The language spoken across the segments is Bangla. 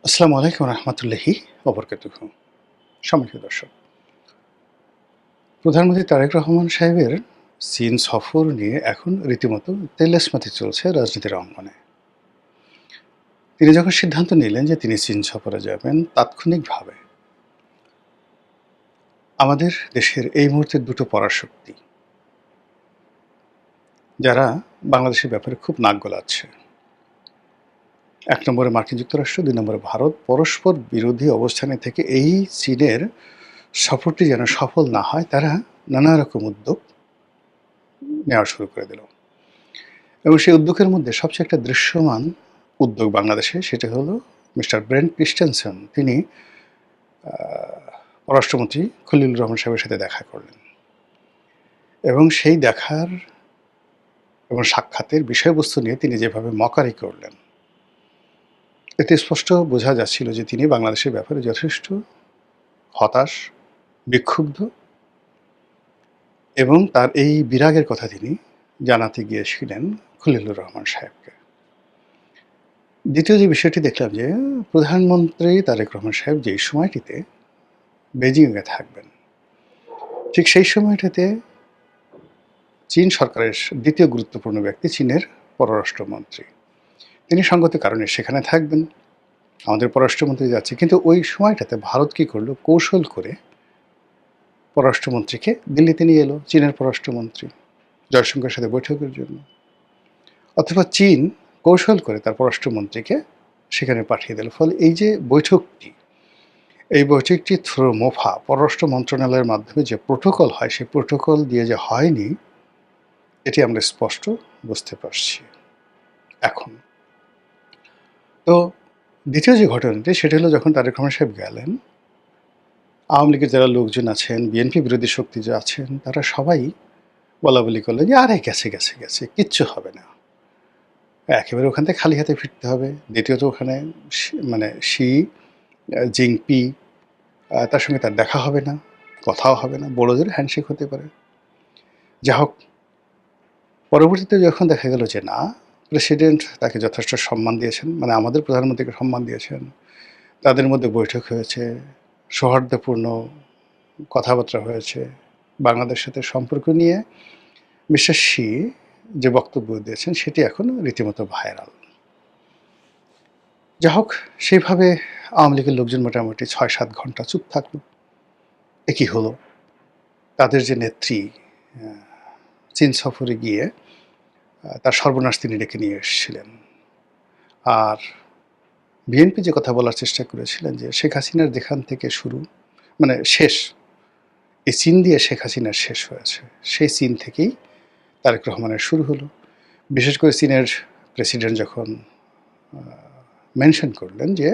আসসালামু আলাইকুম রহমতুল্লাহি ওবরকাতুহু। সম্মানিত দর্শক, প্রধানমন্ত্রী তারেক রহমান সাহেবের চীন সফর নিয়ে এখন রীতিমতো তেলেস্মাতি চলছে রাজনীতির অঙ্গনে। তিনি যখন সিদ্ধান্ত নিলেন যে তিনি চীন সফরে যাবেন, তাৎক্ষণিকভাবে আমাদের দেশের এই মুহূর্তে দুটো পরাশক্তি, যারা বাংলাদেশের ব্যাপারে খুব নাক গলাচ্ছে। এক নম্বরে মার্কিন যুক্তরাষ্ট্র, দুই নম্বরে ভারত, পরস্পর বিরোধী অবস্থানে থেকে এই চীনের সফরটি যেন সফল না হয়, তারা নানা রকম উদ্যোগ নেওয়া শুরু করে দিল। এবং সেই উদ্যোগের মধ্যে সবচেয়ে একটা দৃশ্যমান উদ্যোগ বাংলাদেশে, সেটা হলো মিস্টার ব্রেন্ট ক্রিস্টেনসেন। তিনি পররাষ্ট্রমন্ত্রী খলিলুর রহমান সাহেবের সাথে দেখা করলেন এবং সেই দেখার এবং সাক্ষাতের বিষয়বস্তু নিয়ে তিনি যেভাবে মকারি করলেন, এতে স্পষ্ট বোঝা যাচ্ছিল যে তিনি বাংলাদেশের ব্যাপারে যথেষ্ট হতাশ, বিক্ষুব্ধ, এবং তার এই বিরাগের কথা তিনি জানাতে গিয়েছিলেন খলিলুর রহমান সাহেবকে। দ্বিতীয় যে বিষয়টি দেখলাম, যে প্রধানমন্ত্রী তারেক রহমান সাহেব যেই সময়টিতে বেজিংয়ে থাকবেন, ঠিক সেই সময়টাতে চীন সরকারের দ্বিতীয় গুরুত্বপূর্ণ ব্যক্তি, চীনের পররাষ্ট্রমন্ত্রী, তিনি সঙ্গত কারণে সেখানে থাকবেন। আমাদের পররাষ্ট্রমন্ত্রী যাচ্ছে, কিন্তু ওই সময়টাতে ভারত কী করলো, কৌশল করে পররাষ্ট্রমন্ত্রীকে দিল্লিতে নিয়ে এলো, চীনের পররাষ্ট্রমন্ত্রী জয়শঙ্করের সাথে বৈঠকের জন্য। অথবা চীন কৌশল করে তার পররাষ্ট্রমন্ত্রীকে সেখানে পাঠিয়ে দিল। ফলে এই যে বৈঠকটি, এই বৈঠকটি থ্রু মোফা, পররাষ্ট্র মন্ত্রণালয়ের মাধ্যমে যে প্রোটোকল হয়, সেই প্রোটোকল দিয়ে যে হয়নি, এটি আমরা স্পষ্ট বুঝতে পারছি এখন। তো দ্বিতীয় যে ঘটনাটি, সেটা হলো যখন তারেক রহমান সাহেব গেলেন, আওয়ামী লীগের যারা লোকজন আছেন, বিএনপি বিরোধী শক্তি যে আছেন, তারা সবাই বলাবলি করলেন যে আরে গেছে গেছে গেছে, কিচ্ছু হবে না, একেবারে ওখান থেকে খালি হাতে ফিরতে হবে। দ্বিতীয়ত ওখানে মানে শি জিংপি, তার সঙ্গে তার দেখা হবে না, কথাও হবে না, বড় জোরে হ্যান্ডশেক হতে পারে। যা হোক, পরবর্তীতে যখন দেখা গেল যে না, প্রেসিডেন্ট তাকে যথেষ্ট সম্মান দিয়েছেন, মানে আমাদের প্রধানমন্ত্রীকে সম্মান দিয়েছেন, তাদের মধ্যে বৈঠক হয়েছে, সৌহার্দ্যপূর্ণ কথাবার্তা হয়েছে, বাংলাদেশের সাথে সম্পর্ক নিয়ে মিস্টার শি যে বক্তব্য দিয়েছেন, সেটি এখন রীতিমতো ভাইরাল। যা হোক, সেইভাবে আওয়ামী লীগের লোকজন মোটামুটি ৬-৭ ঘন্টা চুপ থাকলো। এ কী হলো? তাদের যে নেত্রী চীন সফরে গিয়ে তার সর্বনাশ তিনি ডেকে নিয়ে এসেছিলেন। আর বিএনপি যে কথা বলার চেষ্টা করেছিলেন যে শেখ হাসিনার যেখান থেকে শুরু, মানে শেষ, এই চীন দিয়ে শেখ হাসিনার শেষ হয়েছে, সেই চীন থেকেই তারেক রহমানের শুরু হলো। বিশেষ করে চীনের প্রেসিডেন্ট যখন মেনশন করলেন যে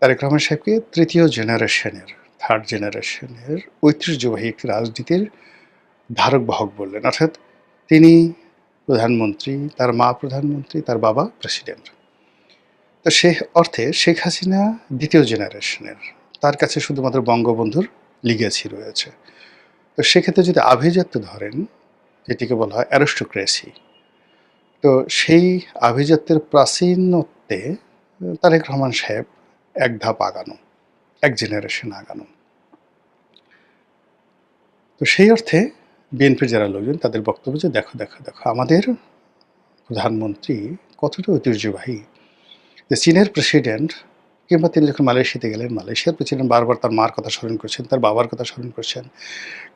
তারেক রহমান সাহেবকে তৃতীয় জেনারেশনের, থার্ড জেনারেশনের ঐতিহ্যবাহী একটি রাজনীতির ধারক বাহক বললেন। অর্থাৎ তিনি প্রধানমন্ত্রী, তার মা প্রধানমন্ত্রী, তার বাবা প্রেসিডেন্ট। তো সে অর্থে শেখ হাসিনা দ্বিতীয় জেনারেশনের, তার কাছে শুধুমাত্র বঙ্গবন্ধুর লিগেসি রয়েছে। তো সেক্ষেত্রে যদি আভিজাত্য ধরেন, যেটিকে বলা হয় অ্যারিস্টোক্রেসি, তো সেই আভিজাত্যের প্রাচীনত্বে তারেক রহমান সাহেব এক ধাপ আগানো, এক জেনারেশন আগানো। তো সেই অর্থে বিএনপির যারা লোকজন, তাদের বক্তব্য যে দেখো দেখো দেখো আমাদের প্রধানমন্ত্রী কতটা ঐতিহ্যবাহী, যে চীনের প্রেসিডেন্ট, কিংবা তিনি যখন মালয়েশিয়াতে গেলেন, মালয়েশিয়ার প্রেসিডেন্ট বারবার তার মার কথা স্মরণ করছেন, তার বাবার কথা স্মরণ করছেন।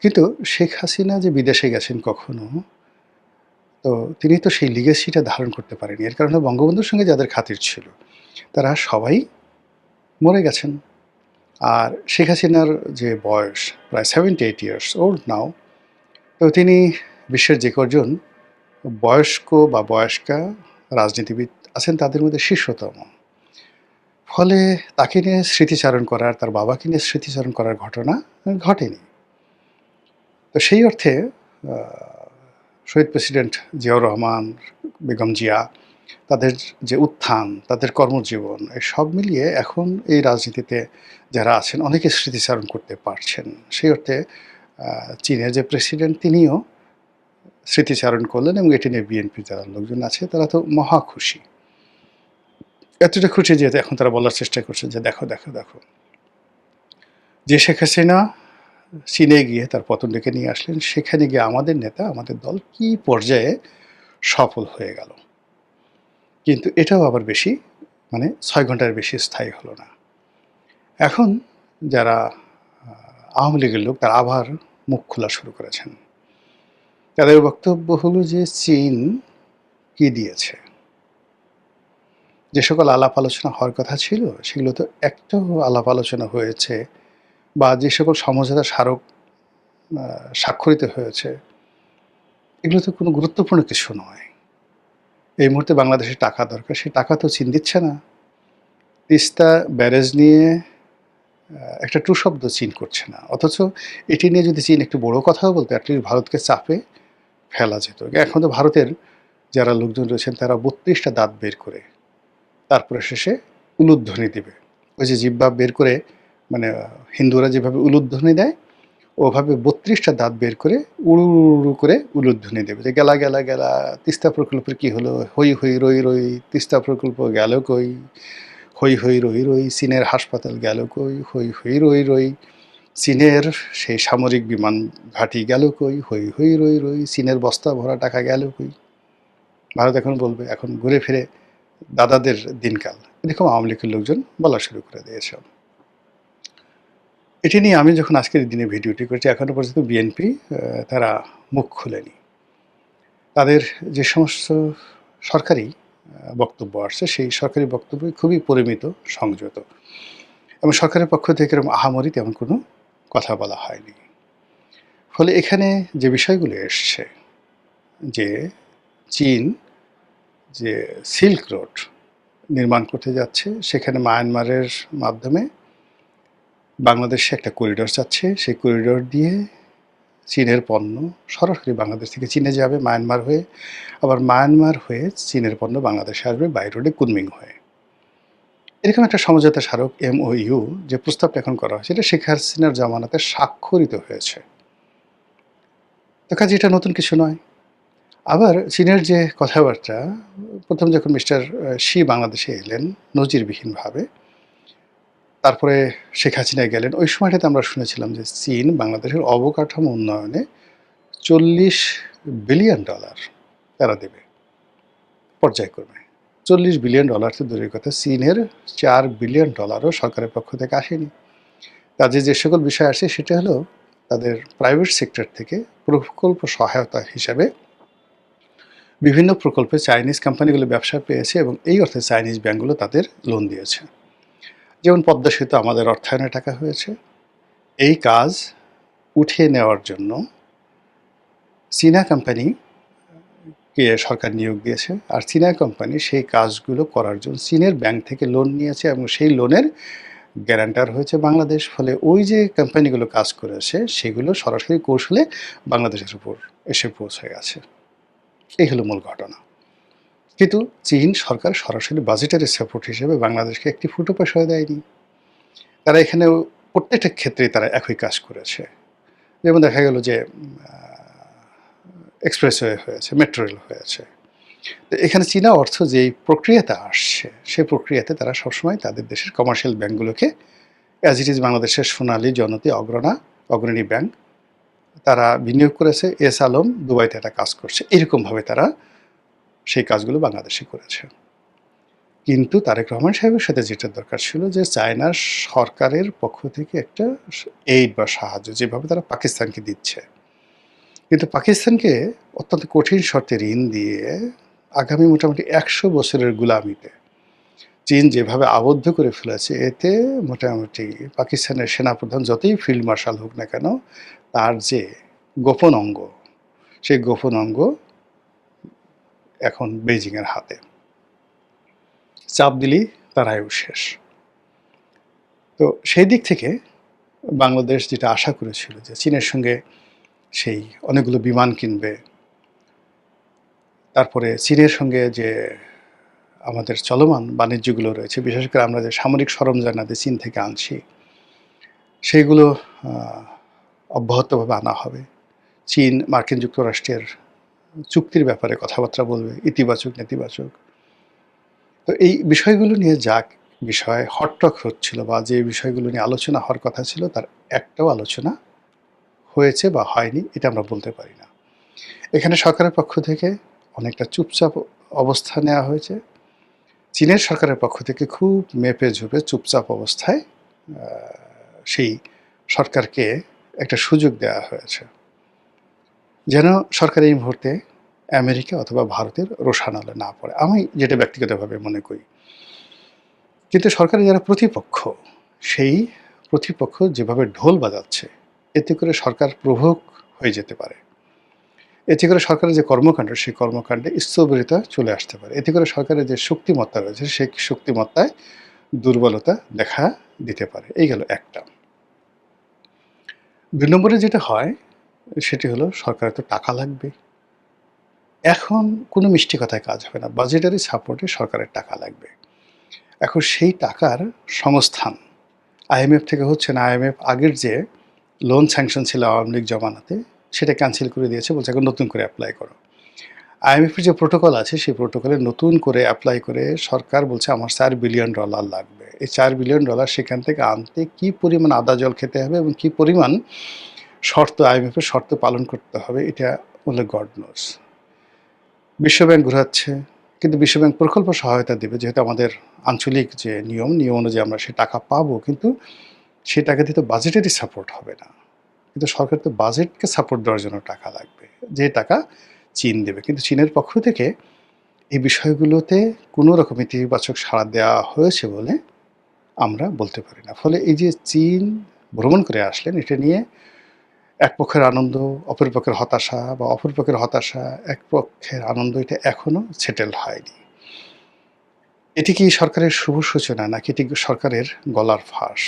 কিন্তু শেখ হাসিনা যে বিদেশে গেছেন কখনো, তো তিনি তো সেই লিগেসিটা ধারণ করতে পারেনি। এর কারণে বঙ্গবন্ধুর সঙ্গে যাদের খাতির ছিল, তারা সবাই মরে গেছেন। আর শেখ হাসিনার যে বয়স, প্রায় 78 ইয়ার্স ওল্ড নাও, তো তিনি বিশ্বের যে কজন বয়স্ক বা বয়স্কা রাজনীতিবিদ আছেন, তাদের মধ্যে শীর্ষতম। ফলে তাকে নিয়ে স্মৃতিচারণ করার, তার বাবাকে নিয়ে স্মৃতিচারণ করার ঘটনা ঘটেনি। তো সেই অর্থে শহীদ প্রেসিডেন্ট জিয়াউর রহমান, বেগম জিয়া, তাদের যে উত্থান, তাদের কর্মজীবন, এই সব মিলিয়ে এখন এই রাজনীতিতে যারা আছেন, অনেকে স্মৃতিচারণ করতে পারছেন। সেই অর্থে চীনের যে প্রেসিডেন্ট, তিনিও স্মৃতিচারণ করলেন, এবং এটি নিয়ে বিএনপির যারা লোকজন আছে, তারা তো মহা খুশি। এতটা খুশি যে এখন তারা বলার চেষ্টা করছে যে দেখো দেখো দেখো, যে শেখ হাসিনা চীনে গিয়ে তার পতন ডেকে নিয়ে আসলেন, সেখানে গিয়ে আমাদের নেতা, আমাদের দল কি পর্যায়ে সফল হয়ে গেল। কিন্তু এটাও আবার বেশি, মানে ৬ ঘন্টার বেশি স্থায়ী হলো না। এখন যারা আওয়ামী লীগের লোক, তারা আবার মুখ খোলা শুরু করেছেন। তাদের বক্তব্য হলো যে চীন কি দিয়েছে, যে সকল আলাপ আলোচনা হওয়ার কথা ছিল সেগুলো তো একটাও আলাপ আলোচনা হয়েছে, বা যে সকল সমঝোতা স্মারক স্বাক্ষরিত হয়েছে এগুলো তো কোনো গুরুত্বপূর্ণ কিছু নয়। এই মুহূর্তে বাংলাদেশের টাকা দরকার, সেই টাকা তো চীন দিচ্ছে না। তিস্তা ব্যারেজ নিয়ে একটা ট্রু শব্দ চীন করছে না, অথচ এটি নিয়ে যদি চীন একটু বড় কথাও বলতো, অ্যাটলিস্ট ভারতকে চাপে ফেলা যেত। এখন তো ভারতের যারা লোকজন রয়েছেন তারা ৩২টা দাঁত বের করে তারপরে শেষে উলুধ্বনি দিবে। ওই যে জিহ্বা বের করে, মানে হিন্দুরা যেভাবে উলুধ্বনি দেয়, ওভাবে ৩২টা দাঁত বের করে উড়ু উড়ু করে উলুধ্বনি দেবে, যে গেলা গেলা গেলা, তিস্তা প্রকল্পের কি হলো, হই হই রই রই, তিস্তা প্রকল্প গেল কই, হই হই রই রই, চীনের হাসপাতাল গেল কই, হই হই রই রই, চীনের সেই সামরিক বিমান ঘাঁটি গেল কই, হই হই রই রই, চীনের বস্তা ভরা টাকা গেল কই। ভারত এখন বলবে, এখন ঘুরে ফিরে দাদাদের দিনকাল, এরকম আওয়ামী লীগের লোকজন বলা শুরু করে দিয়েছে। এটি নিয়ে আমি যখন আজকের দিনে ভিডিওটি করছি, এখনও পর্যন্ত বিএনপি তারা মুখ খুলেনি। তাদের যে সমস্ত সরকারি বক্তব্য আসছে, সেই সরকারি বক্তব্যই খুবই পরিমিত, সংযত, এবং সরকারের পক্ষ থেকে এরকম আহামরি তেমন কোনো কথা বলা হয়নি। ফলে এখানে যে বিষয়গুলো এসছে, যে চীন যে সিল্ক রোড নির্মাণ করতে যাচ্ছে, সেখানে মায়ানমারের মাধ্যমে বাংলাদেশে একটা করিডোর যাচ্ছে, সেই করিডোর দিয়ে চীনের পণ্য সরাসরি বাংলাদেশ থেকে চীনে যাবে মায়ানমার হয়ে, আবার মায়ানমার হয়ে চীনের পণ্য বাংলাদেশে আসবে বাই রোডে কুনমিং হয়ে। এরকম একটা সমঝোতা স্মারক MOU যে প্রস্তাবটা এখন করা হয়েছে, এটা শেখ হাসিনার জামানাতে স্বাক্ষরিত হয়েছে। তো কাজে এটা নতুন কিছু নয়। আবার চীনের যে কথাবার্তা, প্রথম যখন মিস্টার শি বাংলাদেশে এলেন নজিরবিহীনভাবে, তারপরে শেখ হাসিনা গেলেন, ওই সময়টাতে আমরা শুনেছিলাম যে চীন বাংলাদেশের অবকাঠামো উন্নয়নে $40 বিলিয়ন তারা দেবে পর্যায়ক্রমে। $40 বিলিয়ন তো দূরের কথা, চীনের $4 বিলিয়ন সরকারের পক্ষ থেকে আসেনি। কাজে যে সকল বিষয় আসে সেটা হলো তাদের প্রাইভেট সেক্টর থেকে প্রকল্প সহায়তা হিসাবে বিভিন্ন প্রকল্পে চাইনিজ কোম্পানিগুলো ব্যবসা পেয়েছে, এবং এই অর্থে চাইনিজ ব্যাঙ্কগুলো তাদের লোন দিয়েছে। যেমন পদ্মা সেতু আমাদের অর্থায়নে টাকা হয়েছে। এই কাজ উঠিয়ে নেওয়ার জন্য চীনা কোম্পানিকে সরকার নিয়োগ দিয়েছে, আর চীনা কোম্পানি সেই কাজগুলো করার জন্য চীনের ব্যাংক থেকে লোন নিয়েছে, এবং সেই লোনের গ্যারান্টার হয়েছে বাংলাদেশ। ফলে ওই যে কোম্পানিগুলো কাজ করেছে সেগুলো সরাসরি কৌশলে বাংলাদেশের উপর এসে পৌঁছে গেছে। এই হলো মূল ঘটনা। কিন্তু চীন সরকার সরাসরি বাজেটারি সাপোর্ট হিসেবে বাংলাদেশকে একটি ফুটো পয়সাও দেয়নি। তারা এখানে প্রত্যেকটা ক্ষেত্রেই তারা একই কাজ করেছে। যেমন দেখা গেল যে এক্সপ্রেসওয়ে হয়েছে, মেট্রো রেল হয়েছে। তো এখানে চীনা অর্থ যেই প্রক্রিয়াতে আসছে, সেই প্রক্রিয়াতে তারা সবসময় তাদের দেশের কমার্শিয়াল ব্যাঙ্কগুলোকে, অ্যাজ ইট ইজ বাংলাদেশের সোনালী, জনতা, অগ্রণী ব্যাংক, তারা বিনিয়োগ করেছে। এস আলম দুবাইতে একটা কাজ করছে, এরকমভাবে তারা সেই কাজগুলো বাংলাদেশে করেছে। কিন্তু তারেক রহমান সাহেবের সাথে যেটা দরকার ছিল, যে চায়নার সরকারের পক্ষ থেকে একটা এইড বা সাহায্য, যেভাবে তারা পাকিস্তানকে দিচ্ছে, কিন্তু পাকিস্তানকে অত্যন্ত কঠিন শর্তে ঋণ দিয়ে আগামী মোটামুটি 100 বছরের গুলামিতে চীন যেভাবে আবদ্ধ করে ফেলেছে, এতে মোটামুটি পাকিস্তানের সেনাপ্রধান যতই ফিল্ড মার্শাল হোক না কেন, তার যে গোপন অঙ্গ, সেই গোপন অঙ্গ এখন বেইজিংয়ের হাতে। চাপ দিলেই তার আয়ু শেষ। তো সেই দিক থেকে বাংলাদেশ যেটা আশা করেছিল যে চীনের সঙ্গে সেই অনেকগুলো বিমান কিনবে, তারপরে চীনের সঙ্গে যে আমাদের চলমান বাণিজ্যগুলো রয়েছে, বিশেষ করে আমরা যে সামরিক সরঞ্জামাদি চীন থেকে আনছি, সেইগুলো অব্যাহতভাবে আনা হবে। চীন মার্কিন যুক্তরাষ্ট্রের চুক্তির ব্যাপারে কথাবার্তা বলবে, ইতিবাচক নেতিবাচক। তো এই বিষয়গুলো নিয়ে যা বিষয় হটটক হচ্ছিল বা যে বিষয়গুলো নিয়ে আলোচনা হওয়ার কথা ছিল তার একটাও আলোচনা হয়েছে বা হয়নি এটা আমরা বলতে পারি না। এখানে সরকারের পক্ষ থেকে অনেকটা চুপচাপ অবস্থা নেওয়া হয়েছে। চীনের সরকারের পক্ষ থেকে খুব মেপে ঝুঁপে চুপচাপ অবস্থায় সেই সরকারকে একটা সুযোগ দেওয়া হয়েছে যেন সরকার এই মুহূর্তে আমেরিকা অথবা ভারতের রোষানলে না পড়ে। আমি যেটা ব্যক্তিগতভাবে মনে করি। কিন্তু সরকারের যারা প্রতিপক্ষ, সেই প্রতিপক্ষ যেভাবে ঢোল বাজাচ্ছে, এতে করে সরকার প্রভোগ হয়ে যেতে পারে। এতে করে সরকারের যে কর্মকাণ্ড, সেই কর্মকাণ্ডে স্থবিরতা চলে আসতে পারে। এতে করে সরকারের যে শক্তিমত্তা রয়েছে, সেই শক্তিমত্তায় দুর্বলতা দেখা দিতে পারে। এই গেল একটা। ২ নম্বরে যেটা হয়, সেটি হলো সরকারের তো টাকা লাগবে। এখন কোনো মিষ্টি কথায় কাজ হবে না। বাজেটারি সাপোর্টে সরকারের টাকা লাগবে। এখন সেই টাকার সংস্থান আইএমএফ থেকে হচ্ছে না। আইএমএফ আগের যে লোন স্যাংশন ছিল আওয়ামী লীগ জমানাতে, সেটা ক্যানসেল করে দিয়েছে, বলছে এখন নতুন করে অ্যাপ্লাই করো। আইএমএফের যে প্রোটোকল আছে, সেই প্রোটোকলে নতুন করে অ্যাপ্লাই করে সরকার বলছে আমার $4 বিলিয়ন লাগবে। এই $4 বিলিয়ন সেখান থেকে আনতে কী পরিমাণ আদা জল খেতে হবে এবং কী পরিমাণ শর্ত, আইএমএফের শর্ত পালন করতে হবে, এটা বলে গড নোস। বিশ্বব্যাংক ঘোরাচ্ছে, কিন্তু বিশ্বব্যাংক প্রকল্প সহায়তা দেবে, যেহেতু আমাদের আঞ্চলিক যে নিয়ম অনুযায়ী আমরা সে টাকা পাবো, কিন্তু সেই টাকা দিয়ে তো বাজেটেরই সাপোর্ট হবে না। কিন্তু সরকার তো বাজেটকে সাপোর্ট দেওয়ার জন্য টাকা লাগবে, যে টাকা চীন দেবে। কিন্তু চীনের পক্ষ থেকে এই বিষয়গুলোতে কোনো রকম ইতিবাচক সাড়া দেওয়া হয়েছে বলে আমরা বলতে পারি না। ফলে এই যে চীন ভ্রমণ করে আসলেন, এটা নিয়ে এক পক্ষের আনন্দ, অপর পক্ষের হতাশা, বা অপর পক্ষের হতাশা, এক পক্ষের আনন্দ, এটা এখনও সেটেল হয়নি। এটি কি সরকারের শুভ সূচনা, নাকি এটি সরকারের গলার ফাঁস?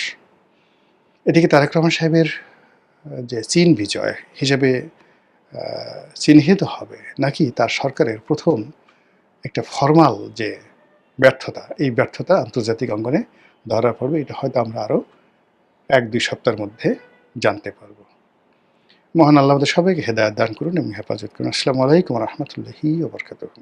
এটি কি তারেক রহমান সাহেবের যে চীন বিজয় হিসেবে চিহ্নিত হবে, নাকি তার সরকারের প্রথম একটা ফরমাল যে ব্যর্থতা, এই ব্যর্থতা আন্তর্জাতিক অঙ্গনে ধরা পড়বে? এটা হয়তো আমরা আরও ১-২ সপ্তাহের মধ্যে জানতে পারব। মহান আল্লাহ আমাদের সবাইকে হেদায়েত দান করুন এবং হেফাজত করুন। আসসালামু আলাইকুম ওয়া রাহমাতুল্লাহি ওয়া বারাকাতুহু।